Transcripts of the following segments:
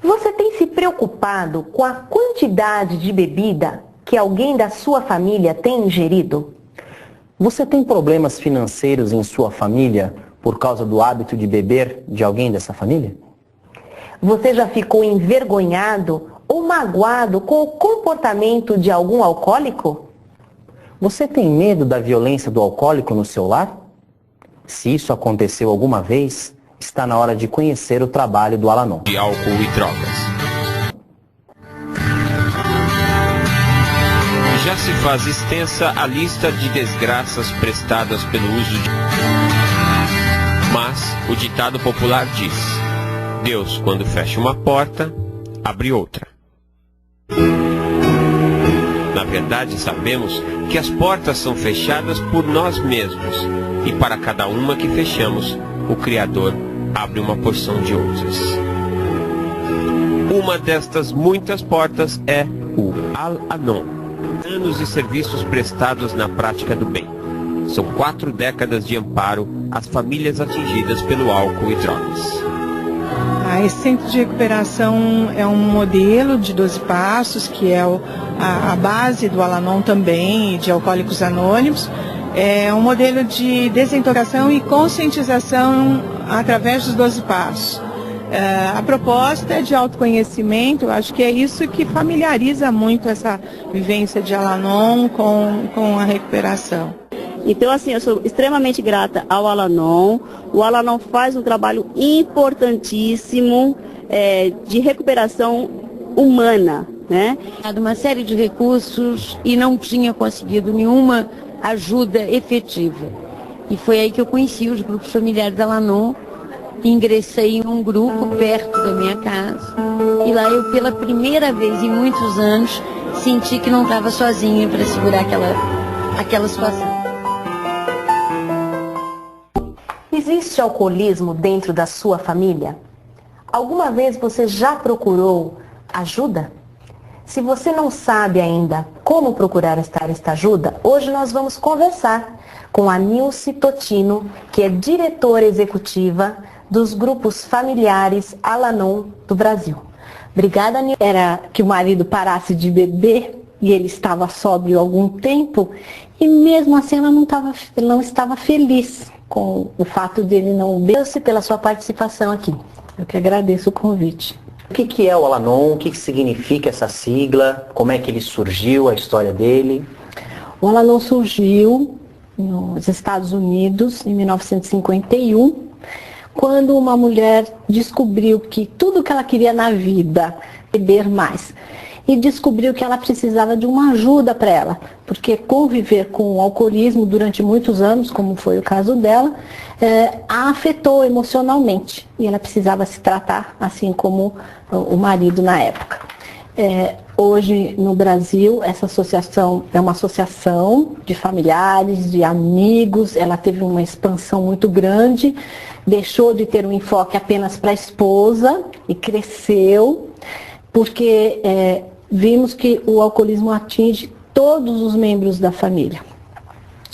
Você tem se preocupado com a quantidade de bebida que alguém da sua família tem ingerido? Você tem problemas financeiros em sua família por causa do hábito de beber de alguém dessa família? Você já ficou envergonhado ou magoado com o comportamento de algum alcoólico? Você tem medo da violência do alcoólico no seu lar? Se isso aconteceu alguma vez, está na hora de conhecer o trabalho do Al-Anon. De álcool e drogas. Já se faz extensa a lista de desgraças prestadas pelo uso de... Mas o ditado popular diz: Deus, quando fecha uma porta, abre outra. Na verdade, sabemos que as portas são fechadas por nós mesmos, e para cada uma que fechamos, o Criador abre uma porção de outras. Uma destas muitas portas é o Al-Anon, anos de serviços prestados na prática do bem. São 4 décadas de amparo às famílias atingidas pelo álcool e drogas. Esse centro de recuperação é um modelo de 12 passos, que é a base do Al-Anon também, de Alcoólicos Anônimos. É um modelo de desintoxicação e conscientização através dos 12 passos. A proposta é de autoconhecimento, acho que é isso que familiariza muito essa vivência de Al-Anon com a recuperação. Então, assim, eu sou extremamente grata ao Al-Anon. O Al-Anon faz um trabalho importantíssimo de recuperação humana, né? Uma série de recursos e não tinha conseguido nenhuma ajuda efetiva. E foi aí que eu conheci os grupos familiares da Al-Anon. Ingressei em um grupo perto da minha casa. E lá eu, pela primeira vez em muitos anos, senti que não estava sozinha para segurar aquela situação. Existe alcoolismo dentro da sua família? Alguma vez você já procurou ajuda? Se você não sabe ainda como procurar esta ajuda, hoje nós vamos conversar com a Nilce Totino, que é diretora executiva dos grupos familiares Al-Anon do Brasil. Obrigada, Nilce. Era que o marido parasse de beber e ele estava sóbrio há algum tempo e mesmo assim ela não estava feliz com o fato dele não beber. Pela sua participação aqui. Eu que agradeço o convite. O que é o Al-Anon? O que significa essa sigla? Como é que ele surgiu, a história dele? O Al-Anon surgiu nos Estados Unidos em 1951, quando uma mulher descobriu que tudo que ela queria na vida, beber mais, e descobriu que ela precisava de uma ajuda para ela, porque conviver com o alcoolismo durante muitos anos, como foi o caso dela, a afetou emocionalmente, e ela precisava se tratar, assim como o marido na época. Hoje no Brasil, essa associação é uma associação de familiares, de amigos, ela teve uma expansão muito grande, deixou de ter um enfoque apenas para a esposa e cresceu, porque vimos que o alcoolismo atinge todos os membros da família.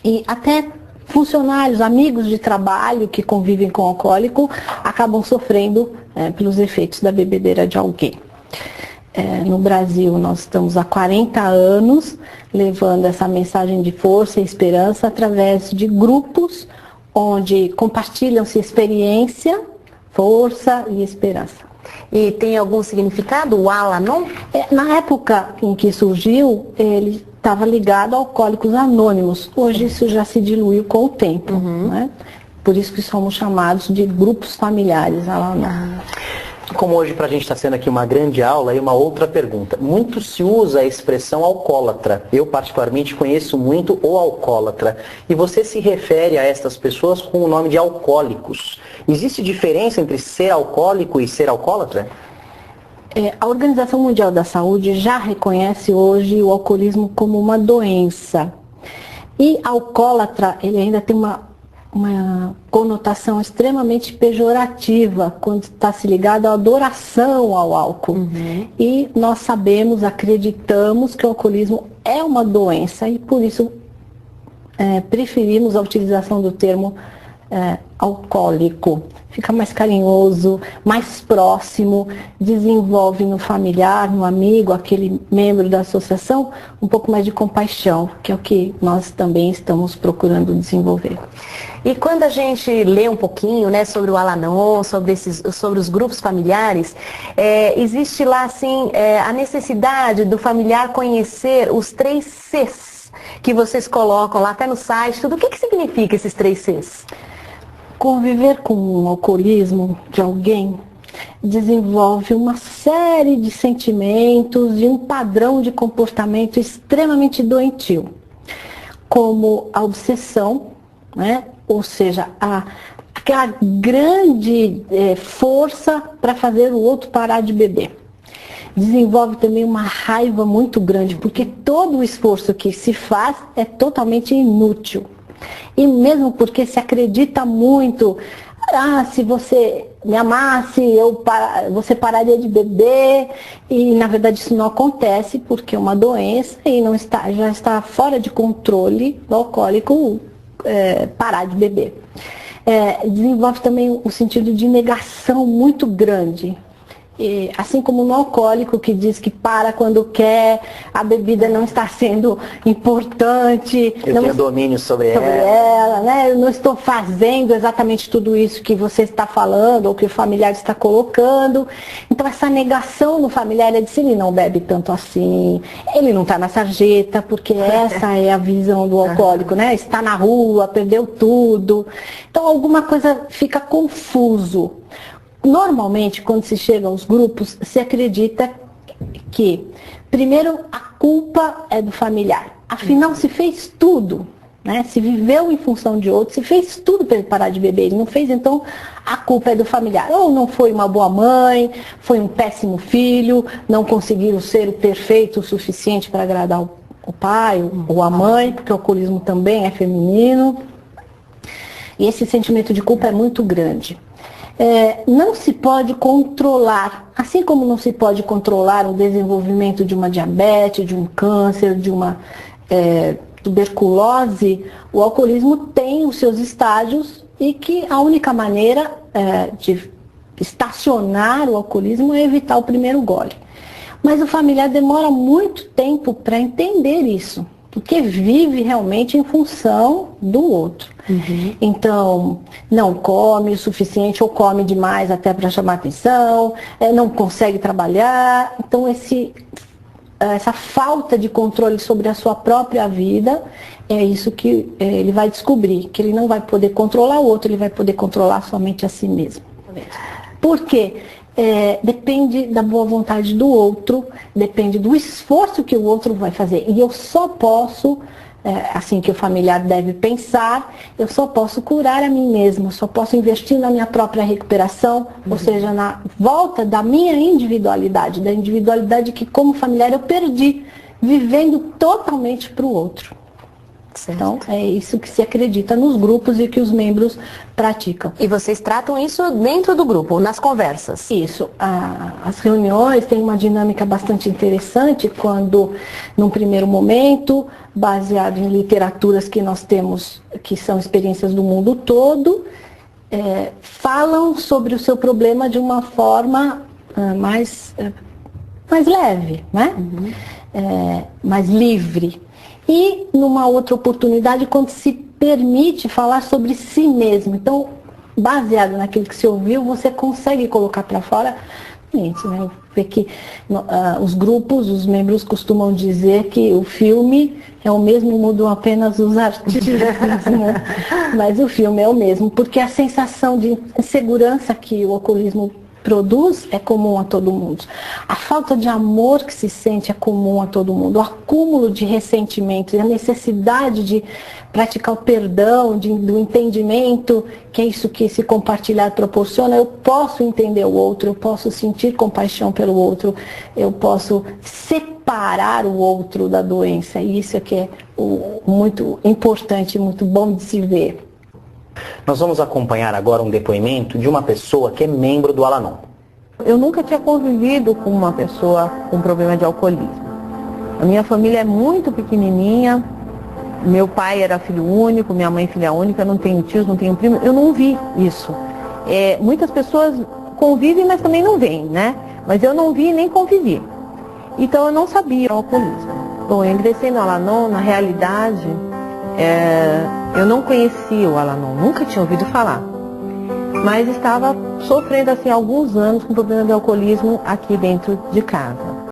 E até funcionários, amigos de trabalho que convivem com o alcoólico acabam sofrendo pelos efeitos da bebedeira de alguém. No Brasil, nós estamos há 40 anos levando essa mensagem de força e esperança através de grupos onde compartilham-se experiência, força e esperança. E tem algum significado o Al-Anon? Na época em que surgiu, ele estava ligado a Alcoólicos Anônimos. Hoje isso já se diluiu com o tempo, né? Por isso que somos chamados de grupos familiares Al-Anon. Como hoje para a gente está sendo aqui uma grande aula, e uma outra pergunta. Muito se usa a expressão alcoólatra. Eu particularmente conheço muito o alcoólatra. E você se refere a estas pessoas com o nome de alcoólicos. Existe diferença entre ser alcoólico e ser alcoólatra? A Organização Mundial da Saúde já reconhece hoje o alcoolismo como uma doença. E alcoólatra, ele ainda tem uma conotação extremamente pejorativa quando está se ligado à adoração ao álcool. E nós sabemos, acreditamos que o alcoolismo é uma doença e por isso preferimos a utilização do termo alcoólico. Fica mais carinhoso, mais próximo, desenvolve no familiar, no amigo, aquele membro da associação, um pouco mais de compaixão, que é o que nós também estamos procurando desenvolver. E quando a gente lê um pouquinho, né, sobre o Al-Anon, sobre os grupos familiares, existe lá assim a necessidade do familiar conhecer os 3 Cs que vocês colocam lá até no site. Tudo. O que significa esses 3 Cs? Conviver com o alcoolismo de alguém desenvolve uma série de sentimentos e um padrão de comportamento extremamente doentio, como a obsessão, né? Ou seja, aquela grande força para fazer o outro parar de beber. Desenvolve também uma raiva muito grande, porque todo o esforço que se faz é totalmente inútil. E mesmo porque se acredita muito, se você me amasse, você pararia de beber, e na verdade isso não acontece, porque é uma doença e já está fora de controle do alcoólico parar de beber. Desenvolve também o sentido de negação muito grande. E, assim como no alcoólico, que diz que para quando quer, a bebida não está sendo importante. Eu tenho domínio sobre ela, né? Eu não estou fazendo exatamente tudo isso que você está falando, ou que o familiar está colocando. Então essa negação no familiar é de se ele não bebe tanto assim, ele não está na sarjeta, porque essa é a visão do alcoólico, né? Está na rua, perdeu tudo. Então alguma coisa fica confuso. Normalmente, quando se chega aos grupos, se acredita que, primeiro, a culpa é do familiar. Afinal, se fez tudo, né? Se viveu em função de outro, se fez tudo para ele parar de beber, ele não fez, então a culpa é do familiar. Ou não foi uma boa mãe, foi um péssimo filho, não conseguiram ser o perfeito o suficiente para agradar o pai ou a mãe, porque o alcoolismo também é feminino. E esse sentimento de culpa é muito grande. Não se pode controlar, assim como não se pode controlar o desenvolvimento de uma diabetes, de um câncer, de uma tuberculose, o alcoolismo tem os seus estágios e que a única maneira de estacionar o alcoolismo é evitar o primeiro gole. Mas o familiar demora muito tempo para entender isso, porque vive realmente em função do outro. Uhum. Então, não come o suficiente ou come demais até para chamar atenção, não consegue trabalhar. Então, essa falta de controle sobre a sua própria vida é isso que ele vai descobrir, que ele não vai poder controlar o outro, ele vai poder controlar somente a si mesmo. Por quê? Depende da boa vontade do outro, depende do esforço que o outro vai fazer. E eu só posso, assim que o familiar deve pensar, eu só posso curar a mim mesmo, só posso investir na minha própria recuperação, ou seja, na volta da minha individualidade, da individualidade que como familiar eu perdi, vivendo totalmente para o outro. Certo. Então, é isso que se acredita nos grupos e que os membros praticam. E vocês tratam isso dentro do grupo, nas conversas? Isso. As reuniões têm uma dinâmica bastante interessante quando, num primeiro momento, baseado em literaturas que nós temos, que são experiências do mundo todo, falam sobre o seu problema de uma forma mais leve, né? Uhum. Mais livre. E numa outra oportunidade, quando se permite falar sobre si mesmo. Então, baseado naquilo que se ouviu, você consegue colocar para fora. Gente, né? Ver que os grupos, os membros costumam dizer que o filme é o mesmo, mudam apenas os artistas, né? Mas o filme é o mesmo, porque a sensação de insegurança que o alcoolismo produz é comum a todo mundo. A falta de amor que se sente é comum a todo mundo. O acúmulo de ressentimentos e a necessidade de praticar o perdão, do entendimento, que é isso que esse compartilhar proporciona. Eu posso entender o outro, eu posso sentir compaixão pelo outro, eu posso separar o outro da doença. E isso é que é muito importante, muito bom de se ver. Nós vamos acompanhar agora um depoimento de uma pessoa que é membro do Al-Anon. Eu nunca tinha convivido com uma pessoa com problema de alcoolismo. A minha família é muito pequenininha meu pai era filho único, minha mãe filha única, não tenho tios, não tenho primo, eu não vi isso. Muitas pessoas convivem, mas também não veem, né? Mas eu não vi nem convivi. Então eu não sabia o alcoolismo. Bom, eu ingressei no Al-Anon, na realidade, eu não conhecia o Al-Anon, nunca tinha ouvido falar. Mas estava sofrendo assim alguns anos com problema de alcoolismo aqui dentro de casa.